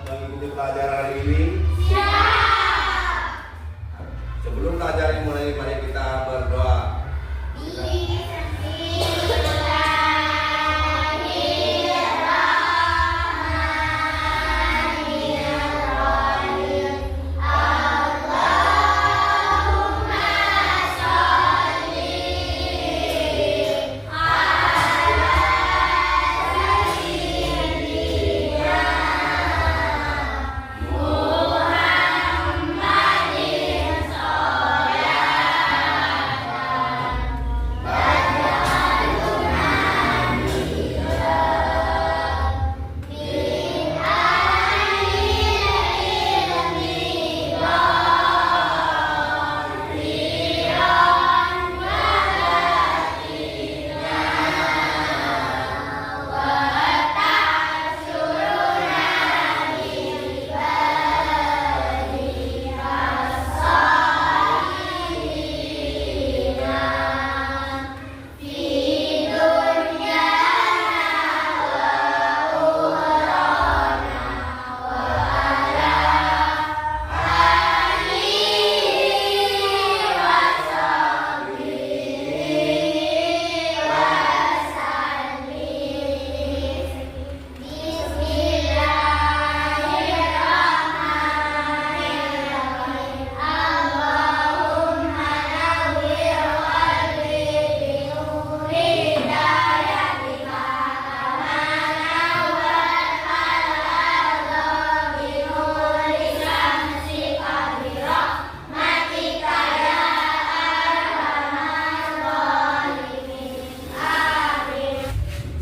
mengikuti pelajaran hari ini? Sebelum pelajaran dimulai, mari kita berdoa.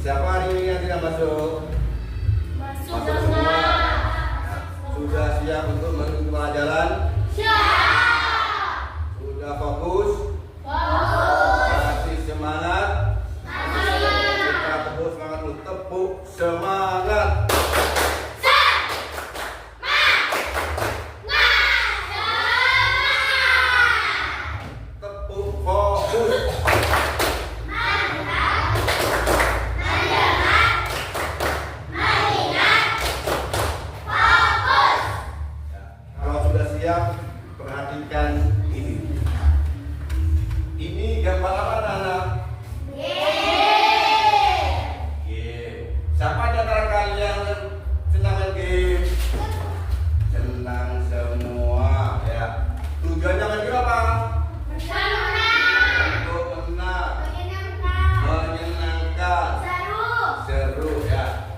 Siapa hari ini yang tidak masuk? Masuk semua. Sudah siap untuk mengikuti pelajaran? Siap. Sudah fokus? Fokus. Masih semangat? Masih. Kita tepuk semangat dulu. Tepuk semangat. Tepuk fokus. Perhatikan ini. Ini gambar apa, anak-anak? Game. Siapa di antara kalian senang main game? Senang semua, ya. Tujuannya main game apa? Untuk menang. Menyenangkan. Seru, ya.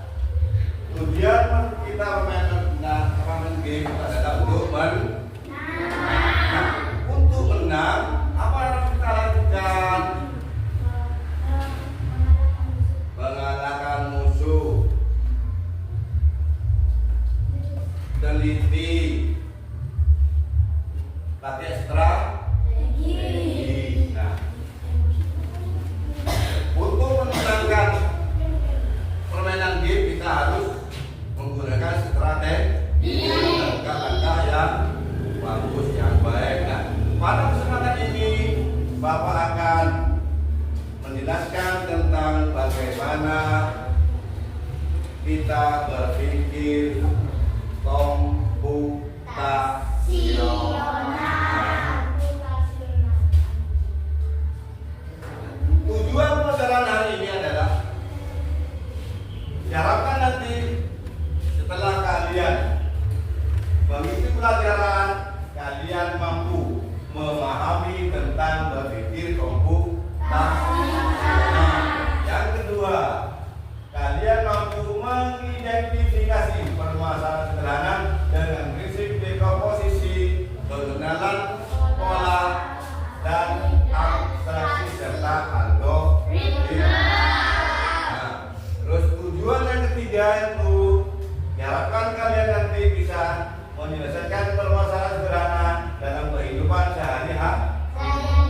Tujuan kita main game adalah untuk menang. Apa yang harus kita lakukan? Mengalahkan musuh. Teliti. Latih strategi. Nah, untuk memenangkan permainan game kita harus menggunakan strategi, langkah-langkah yang bagus, yang baik. Nah, pada kesempatan ini Bapak akan menjelaskan tentang bagaimana kita berpikir komputasional. Tujuan pelajaran hari ini adalah diharapkan nanti setelah kalian mengikuti pelajaran, kalian mampu memahami tentang berpikir komputasional. Yang kedua, kalian mampu mengidentifikasi permasalahan sederhana dengan prinsip dekomposisi, pengenalan pola, dan abstraksi serta algoritma. Nah, terus tujuan yang ketiga itu diharapkan kalian nanti bisa menyelesaikan permasalahan sederhana dalam kehidupan sehari-hari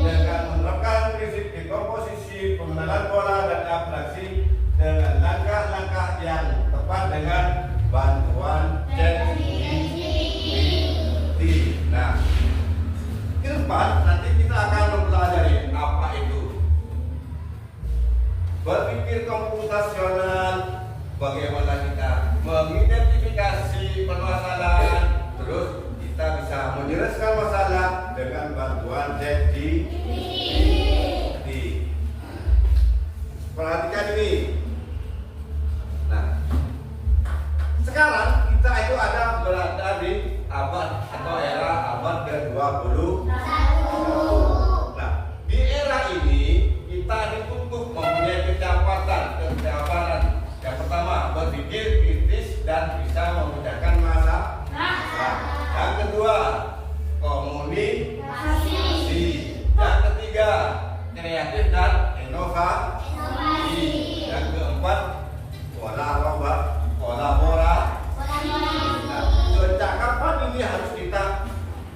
dengan menerapkan prinsip dekomposisi, pengenalan pola, dan abstraksi dengan langkah-langkah yang tepat dengan bantuan ChatGPT. Nah, ke depan nanti kita akan mempelajari apa itu berpikir komputasional, bagaimana kita mengidentifikasi permasalahan memecahkan masalah. Yang kedua, komunikasi. Yang ketiga, kreatif dan inovasi. Yang keempat, kolaborasi. Nah, kecakapan ini harus kita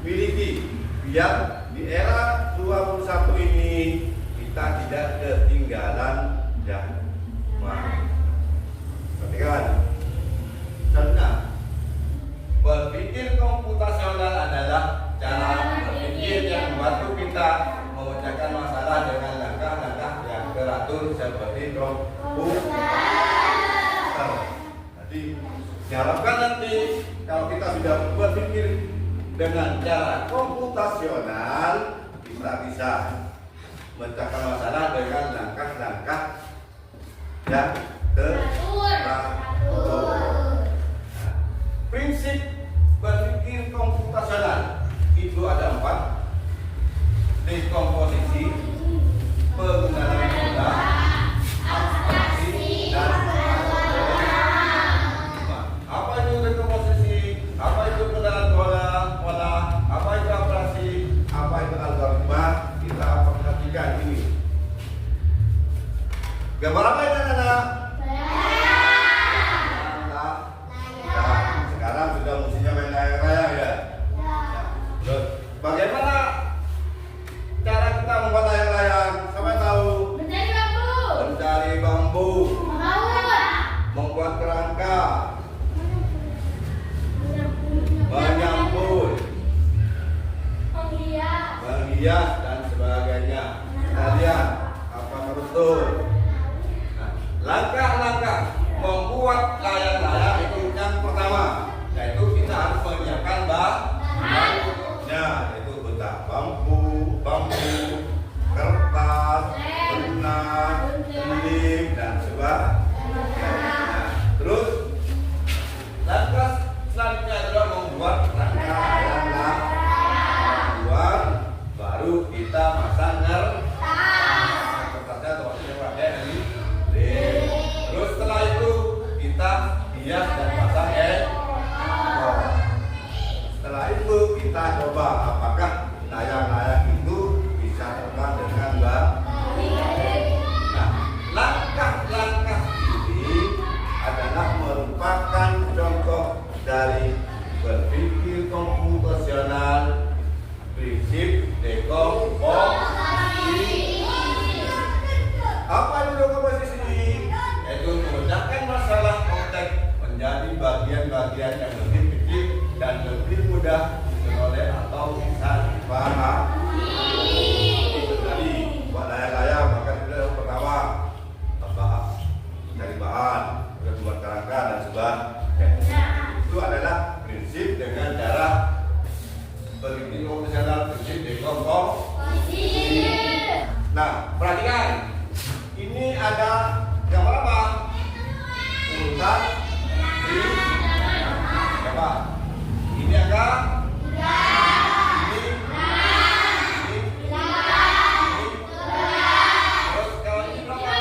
miliki biar di era 21 ini kita tidak ketinggalan zaman. Perhatikan. Contoh, berpikir komputasional adalah cara berpikir yang membantu kita memecahkan masalah dengan langkah-langkah yang teratur seperti komputer. Jadi diharapkan nanti kalau kita sudah berpikir dengan cara komputasional, kita bisa memecahkan masalah dengan langkah-langkah yang teratur. Prinsip berpikir komputasional itu ada 4: dekomposisi, penggunaan pola, abstraksi, dan apa itu dekomposisi? Apa itu penggunaan pola? Apa itu abstraksi? Apa itu algoritma? Kita perhatikan ini. Gambar apa ini, anak-anak? Sekarang sudah musimnya main layang-layang ya. Terus, bagaimana cara kita membuat layang-layang? Siapa yang tahu? Mencari bambu. Membuat kerangka. Menyampul. Menghias dan sebagainya. Kita lihat apakah betul. Nah, langkah-langkah membuat layang-layang itu yang pertama, yaitu kita harus menyiapkan bahannya, yaitu bentuk bambu, kertas, benang, lem, dan sebagainya. Terus langkah selanjutnya adalah membuat rangka layang-layang. Baru kita masang kertasnya atau pakai lem. Terus setelah itu kita hias dan pasang ekor. Setelah itu kita coba apakah layang-layang itu bisa terbang dengan baik. Nah, langkah-langkah ini adalah merupakan contoh dari berpikir komputasional, prinsip dekomposisi. Apa itu dekomposisi? Yaitu memecahkan masalah konteks menjadi bagian-bagian yang lebih kecil dan lebih mudah diperoleh atau bisa dipahami. Jadi buat layang-layang maka kita pertama cari bahan, buat kerangka dan sebagainya. Itu adalah prinsip dengan cara berpikir komputasional, prinsip dekomposisi. Nah, perhatikan. Ini ada gambar apa? Urutan di apa? Ini angka ini terus kalau ini berapa?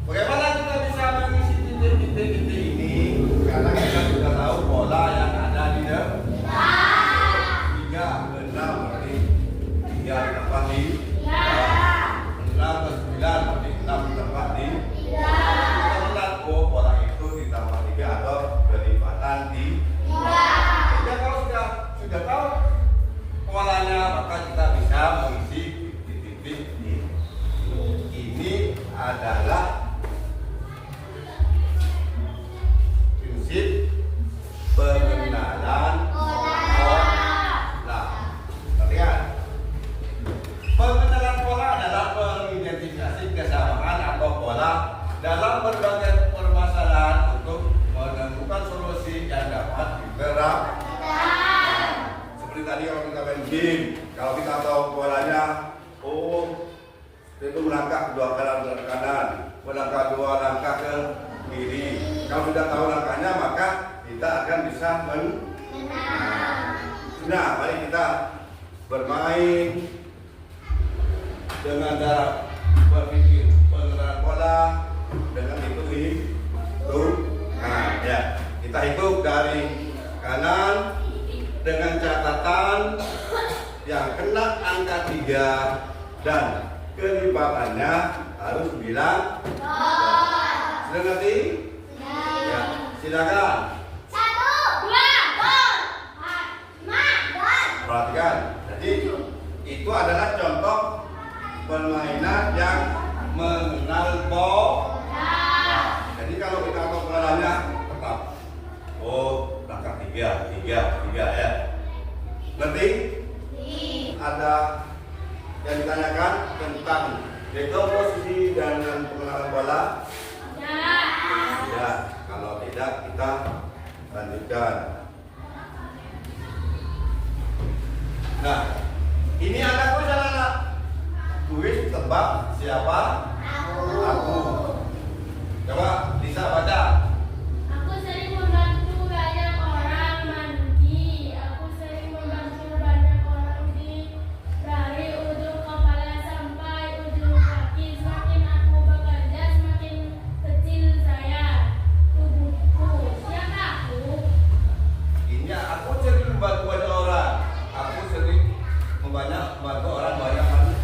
Bagaimana kita bisa mengisi titik-titik ini? Karena kita sudah tahu pola yang ada di dalam 3 ke 6 berarti 3 ditambah di 6 ke 9 berarti 6 ditambah di 3. Kita lihat pola itu ditambah 3 atau kelipatan di 3. Jadi kalau sudah tahu polanya maka kita bisa mengisi titik-titik ini. Ini adalah prinsip pengenalan pola. Perhatikan. Pengenalan pola adalah mengidentifikasi kesamaan atau pola dalam berbagai permasalahan untuk menemukan solusi yang dapat diterapkan. Seperti tadi kalau kita main game, kalau kita tahu polanya, itu melangkah 2 kali ke kanan, melangkah 2 langkah ke kiri. Kalau sudah tahu langkahnya maka kita akan bisa Nah, mari kita bermain dengan cara berpikir pengenalan pola dengan hitungan. Ya, kita hitung dari kanan dengan catatan yang kena angka 3 dan kelipatannya harus bilang. Sudah ngerti? Ya, silakan. 1, 2, 3, 4, 5, 6. Perhatikan. Jadi itu adalah contoh permainan yang mengenal pola. Jadi kalau kita tahu polanya tetap. Oh, langkah 3 ya. Ngerti? Ada yang ditanyakan tentang dekomposisi dan pengenalan pola? Ya, kalau tidak kita lanjutkan. Nah, ini ada kuis anak-anak. Kuis tebak siapa? Aku. Coba bisa baca. Aku sering membantu banyak orang mandi. Aku sering membantu banyak orang dari ujung kepala sampai ujung kaki. Semakin aku bekerja, semakin kecil saya. Tubuhku. Siapa aku? Ini aku sering membantu banyak orang. Aku sering membantu orang banyak mandi.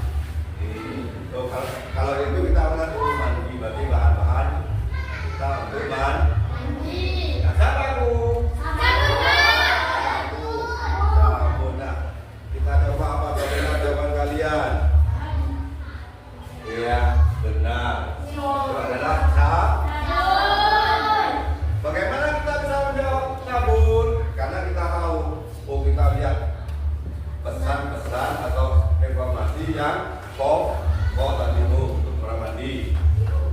So, kalau itu kita akan mandi berarti bahan-bahan kita untuk mandi. Nah, siapa aku? Sabun. Nah, kita coba apa bagaimana jawaban kalian? Iya, benar. Itu adalah sabun. Bagaimana kita bisa menjawab sabun? Karena kita tahu, kita lihat pesan-pesan atau informasi yang tadi itu untuk orang mandi.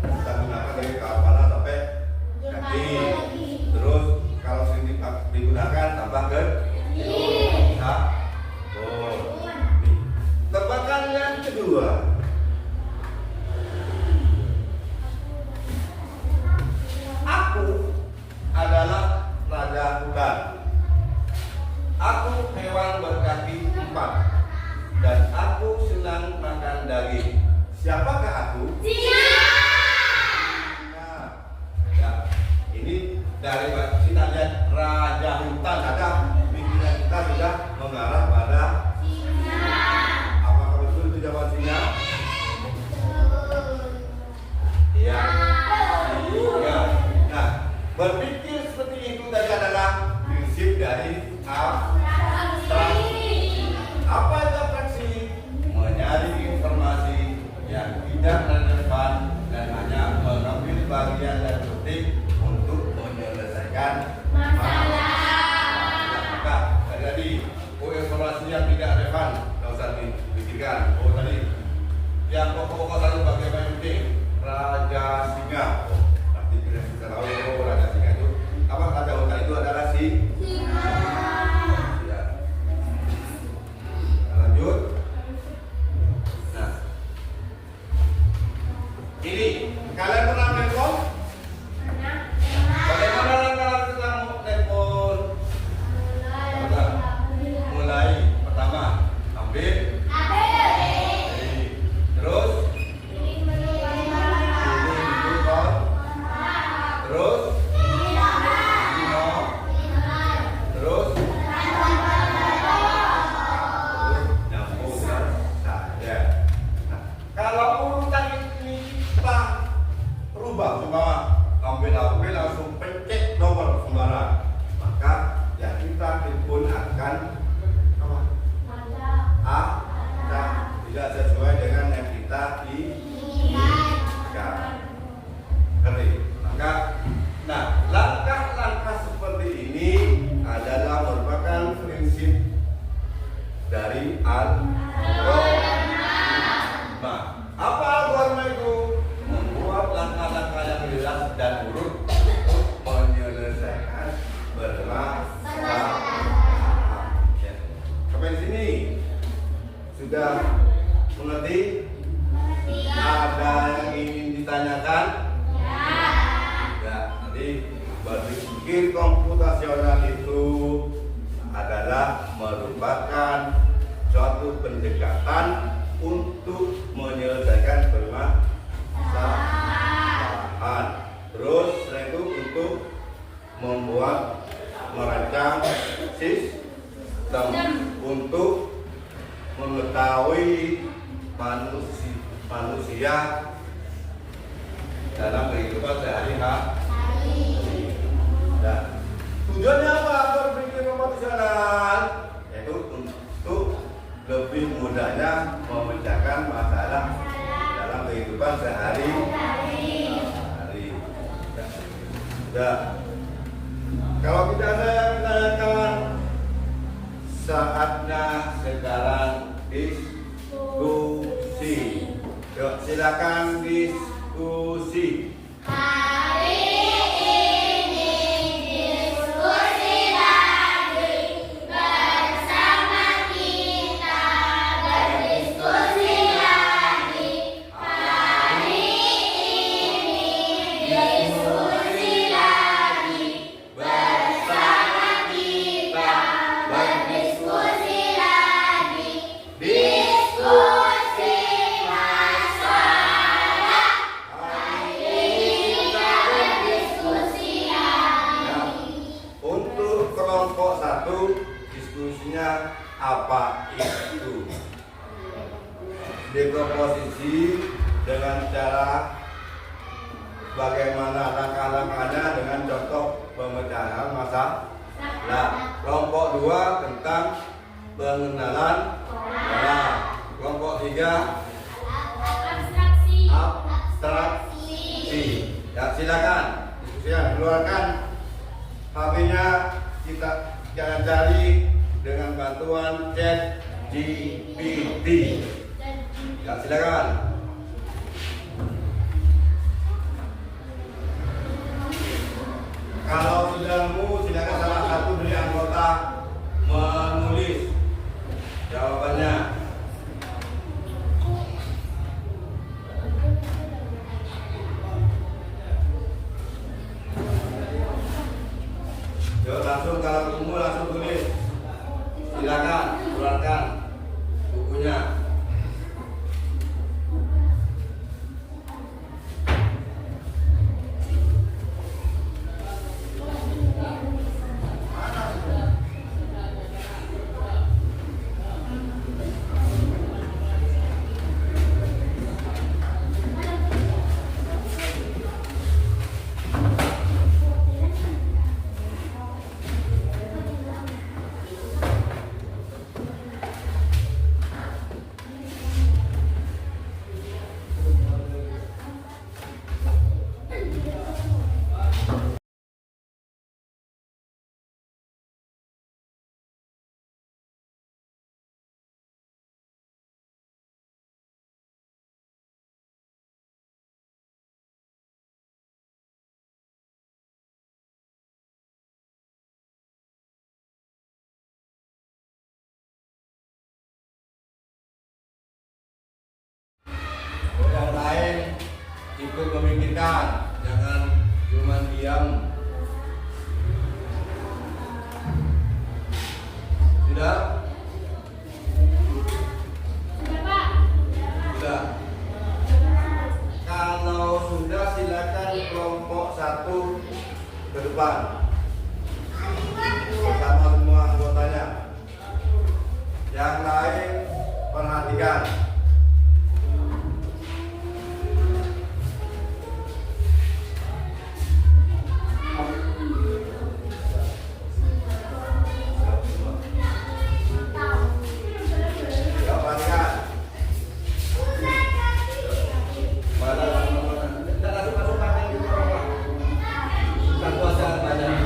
Kita gunakan dari kepala sampai kaki. Terus kalau sering digunakan tambah ke sabun. Tebakan yang kedua. Aku adalah raja hutan. Aku hewan berkaki 4 dan aku senang makan daging. Siapakah aku? Nah, ya, ini dari kita lihat raja hutan ada pikiran kita sudah mengarah pada apakah betul itu jawaban singa? Iya. Nah, berpikir seperti itu tadi adalah prinsip dari abstraksi. Apa itu abstraksi? Menyaring informasi yang tidak relevan dan hanya mengambil bagian dan titik untuk menyelesaikan masalah. Maka tadi informasi yang tidak relevan tidak usah dipikirkan. Tadi yang pokok-pokok tadi bagaimana penting raja singa. Nanti kita tahu raja singa itu apa? Raja hutan itu adalah singa. Lanjut. Nah, ini kalian pernah telepon? Bagaimana kalian pernah telepon? Mulai pertama ambil. Terus terus kalau urutan ini kita rubah, ambil langsung pencet nomor sembarang, maka yang kita telepon akan tidak sesuai dengan yang kita inginkan. Ngerti? Maka, nah langkah-langkah seperti ini adalah merupakan prinsip dari algoritma. Apa algoritma itu? Membuat langkah-langkah yang jelas dan urut untuk menyelesaikan bermasalah. Ya. Sampai sini sudah mengerti? manusia dalam kehidupan sehari-hari. Dan tujuannya apa berpikir proporsional? Yaitu untuk lebih mudahnya memecahkan masalah dalam kehidupan sehari-hari. Ya. Kalau kita mengatakan saatnya sekarang diskusi. Yuk, silakan diskusi. Hari ini diskusi lagi bersama kita berdiskusi lagi. Hari ini diskusi lagi bersama kita berdiskusi lagi. Diskusi masalah. Hari ini kita berdiskusi lagi. Untuk kelompok 1 diskusinya apa itu? Dekomposisi dengan cara bagaimana langkah-langkahnya dengan contoh pemecahan masalah. Kelompok 2 tentang pengenalan pola. Kelompok 3 abstraksi. Ya, silakan diskusikan, keluarkan HP-nya, kita jangan cari dengan bantuan ChatGPT. Ya, silakan. Kalau sudah nemu, silakan salah satu dari anggota menulis jawabannya. Yuk, langsung kalau ketemu langsung tulis. Silakan keluarkan bukunya. Yang lain ikut memikirkan, jangan cuma diam. Sudah? Sudah. Kalau sudah, silakan kelompok 1 ke depan bersama semua anggotanya. Yang lain perhatikan. Satu aja.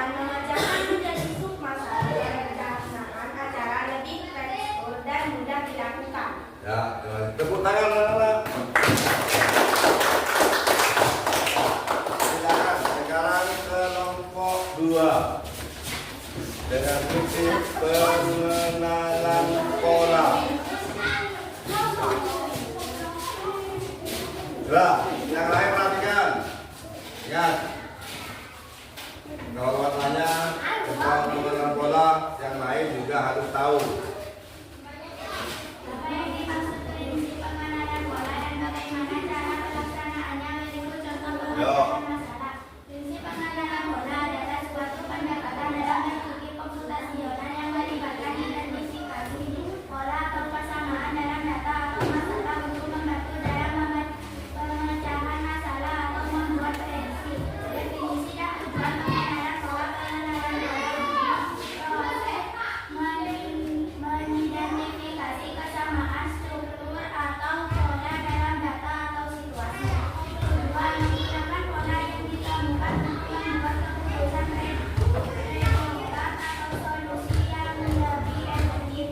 akan memecahkan menjadi submasalah dan pelaksanaan acara lebih fleksibel dan mudah dilakukan. Ya, tepuk tangan anak-anak. Silakan sekarang kelompok 2 dengan prinsip pengenalan pola. Sudah, yang lain perhatikan. Ingat, kalau kawan tanya tentang pengenalan pola, yang lain juga harus tahu. Apa yang dimaksud prinsip pengenalan pola dan bagaimana cara pelaksanaannya berikut contoh pengertian masalah. Prinsip pengenalan pola adalah suatu pendekatan dalam berpikir komputasional yang melibatkan identifikasi pola atau persamaan dalam data atau masalah untuk membantu dalam pemecahan masalah atau membuat prediksi. Definisi dan tujuan pengenalan pola proses mengidentifikasi kesamaan struktur atau pola dalam data atau situasi. Tujuan menggunakan pola yang ditemukan untuk membuat keputusan predikat atau solusi yang lebih efektif.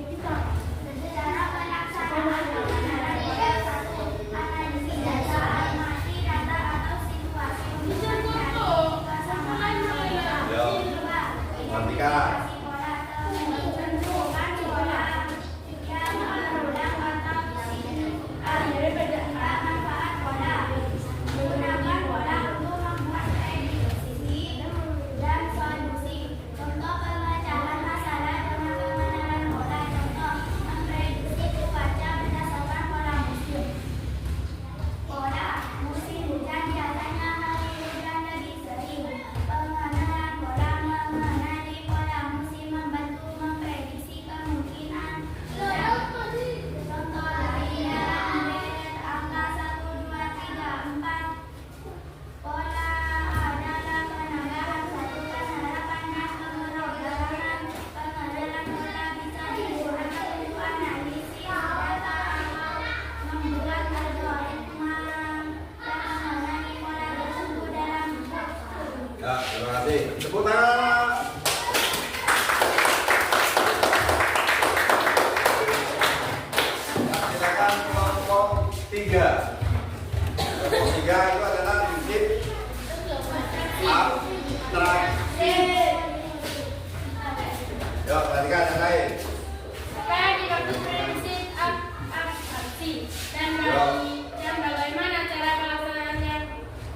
Cara pelaksanaan pengenalan pola 1. Analisis data, amati data atau situasi untuk mencari kesamaan pola. 2. Perhatikan. Pola menentukan pola yang berulang atau manfaat pola. Menggunakan pola untuk membuat prediksi dan solusi. Contoh pemecahan masalah dengan pengenalan pola. Contoh memprediksi cuaca berdasarkan pola musim. Pola musim hujan biasanya hari hujan lebih sering. Pengenalan pola mengenali pola musim membantu memprediksi kemungkinan hujan. Contoh lain dalam deret angka 1, 2, 3, 4. Pola adalah penambahan satu penerapan dan pemrograman. Pengenalan pola bisa digunakan untuk analisis data atau membuat algoritma yang mengenali pola tersebut dalam bentuk struktur. Ya, terima kasih. Tepuk tangan. Ya, silakan kelompok 3. Kelompok 3 itu adalah prinsip abstraksi. Ya, perhatikan yang lain. Apa yang dimaksud prinsip abstraksi dan bagaimana cara pelaksanaannya?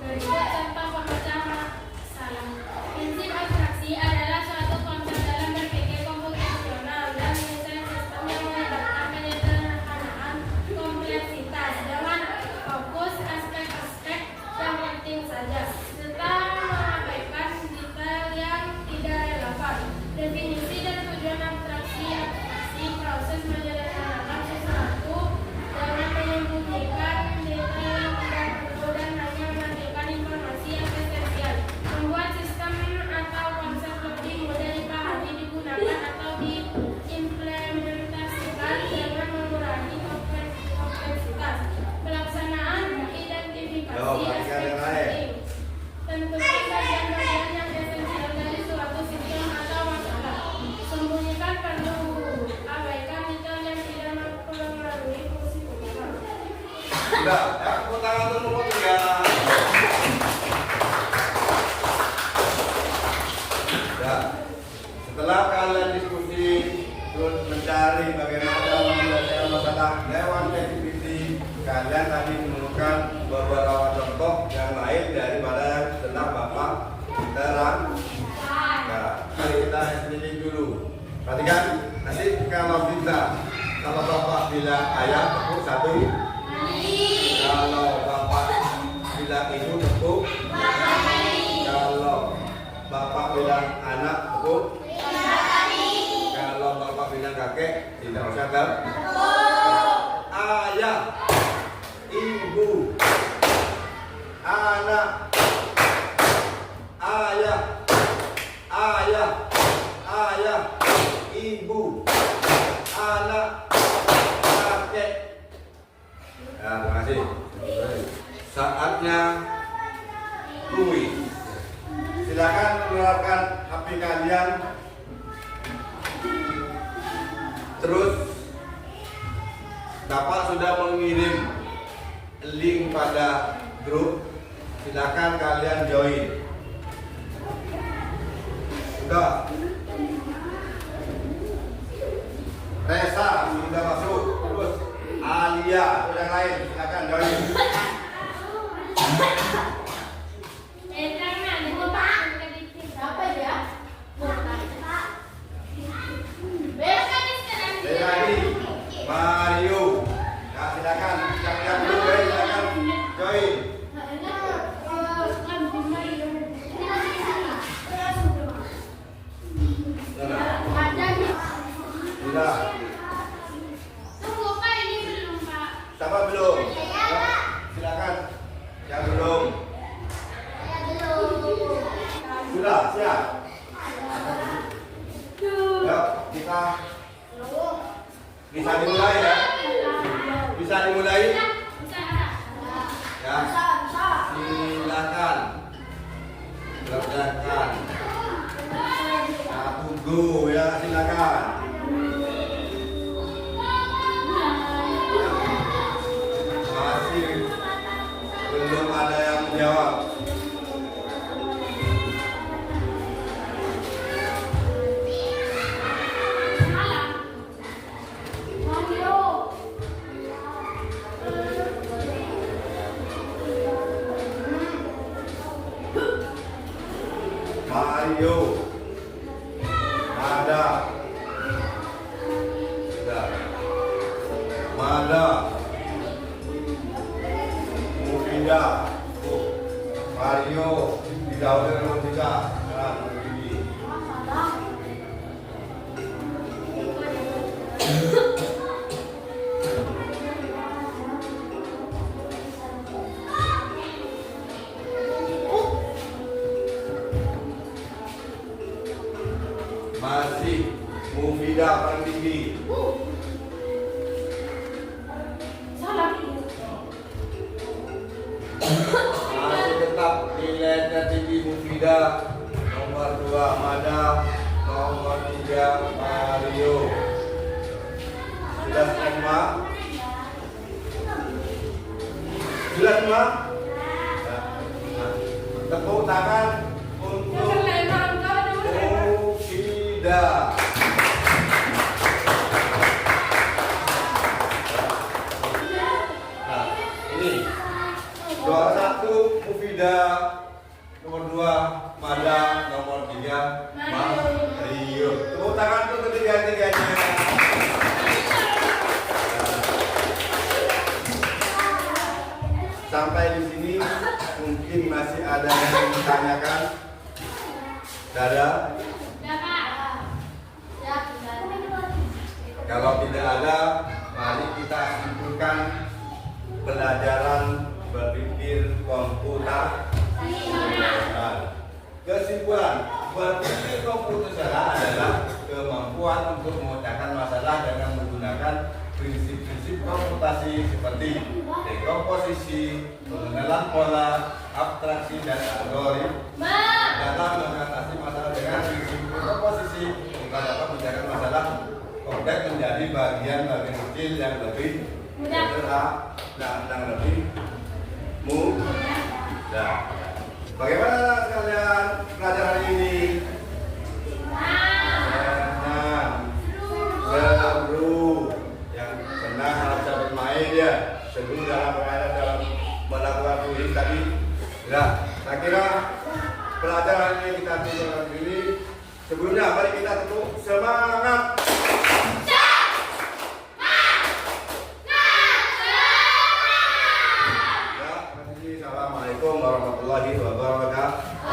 Berikut contoh pemecahan masalah. Prinsip abstraksi adalah suatu konsep dalam berpikir komputasional dan mendesain sistem yang melibatkan penyederhanaan kompleksitas dengan fokus aspek-aspek yang penting saja, serta mengabaikan detail yang tidak relevan. Definisi dan tujuan abstraksi proses menyederhanakan sesuatu dengan menyembunyikan detail yang tidak perlu dan hanya menampilkan informasi yang esensial. Membuat sistem atau konsep lebih mudah dipahami, digunakan atau diimplementasikan dengan mengurangi kompleksitas. Pelaksanaan identifikasi Yo, perhatikan yang lain. tentukan bagian-bagian yang esensial dari suatu sistem atau masalah. Sembunyikan perlu, abaikan detail yang tidak mempengaruhi fungsi utama. Sudah, ya, tepuk tangan untuk kelompok 3. Ya, setelah kalian diskusi terus mencari bagaimana menyelesaikan masalah lewat definisi, kalian tadi menemukan beberapa contoh yang lain daripada setelah Bapak terang. Nah, mari kita explaining dulu. Perhatikan, nanti kalau Bapak bilang ayam tepuk 1. Kalau Bapak bilang ibu tepuk. Kalau Bapak bilang anak tepuk. Kalau Bapak bilang kakek tidak usah tepuk. Ayah, ibu, anak, ayah, ibu, anak, kakek. Ya, terima kasih. Saatnya kuis. Silakan menerapkan HP kalian, terus Bapak sudah mengirim link pada grup, silakan kalian join. Sudah. Resa sudah masuk, terus Alia atau yang lain silakan join. Mario, nah, silakan yang belum join silakan join. Sudah. Tunggu Pak, ini belum Pak. Siapa belum? Silakan yang belum. Sudah siap. Yuk kita bisa dimulai ya. Bisa dimulai. Ya. Silakan. Kerjakan. Nah, tunggu ya silakan. Masih belum ada yang menjawab. Mario, ada, sudah, Mada, Mufida, Mario, didahului nomor 3, sekarang begini. Masih Mufida paling tinggi. Masih tetap nilainya tinggi Mufida. Nomor 2 Mada, nomor 3 Mario. Sudah semua? Sudah semua? Tepuk tangan untuk Mufida. Nah, ini juara 1 Mufida, nomor 2 Mada, nomor 3 Mario. Tepuk tangan untuk ketiga-tiganya. Sampai di sini mungkin masih ada yang ditanyakan. Ada? Kalau tidak ada, mari kita simpulkan pelajaran berpikir komputer. Kesimpulan, berpikir komputer adalah kemampuan untuk memecahkan masalah dengan menggunakan prinsip-prinsip komputasi seperti dekomposisi, pengenalan pola, abstraksi, dan algoritma. Dalam mengatasi masalah dengan prinsip dekomposisi, kita dapat memecahkan masalah kompleks menjadi bagian-bagian kecil yang lebih sederhana dan yang lebih mudah. Bagaimana sekalian pelajaran hari ini? Senang, seru, yang senang harus bisa bermain ya. Seru dalam dalam melakukan tulis tadi. Ya, saya kira pelajaran ini kita tulis ini. Sebelumnya mari kita tutup semangat. Assalamualaikum warahmatullahi wabarakatuh.